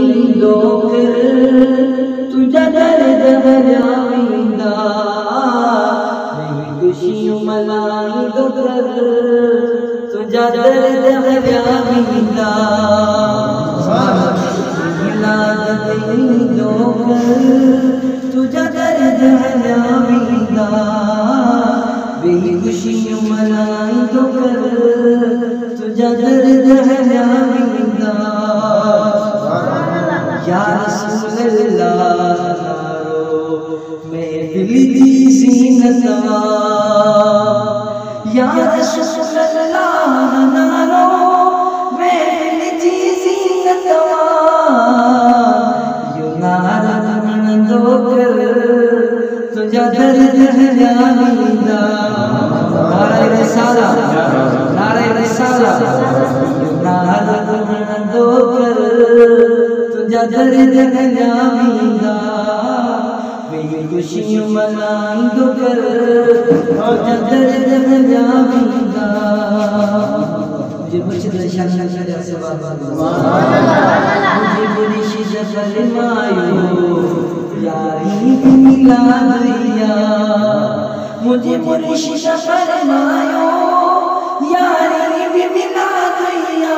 ईदो कर तुझा दर्द हराविंदा मेरी खुशियों मनाई दो कर तुझा दर्द हराविंदा ईदो कर तुझा दर्द हराविंदा मेरी खुशियों मनाई दो कर तुझा दर्द हराविंदा या रसूल अल्लाह महफिल दी ज़ीनता या रसूल अल्लाह नारो महफिल दी ज़ीनता यू नारा दो कर तुझा दर्द हराविंदा नारे रिसाला नारे रिसाला यू नारा दो कर तुझा दर्द हराविंदा मेरी खुशियों मनाई दो कर तुझा दर्द हराविंदा मुझे मुझे शक्ल जैसे मुझे बुरी शिद्दत फरमायो यारी मिला दिया मुझे बुरी शिद्दत फरमायो यारी भी मिला दिया।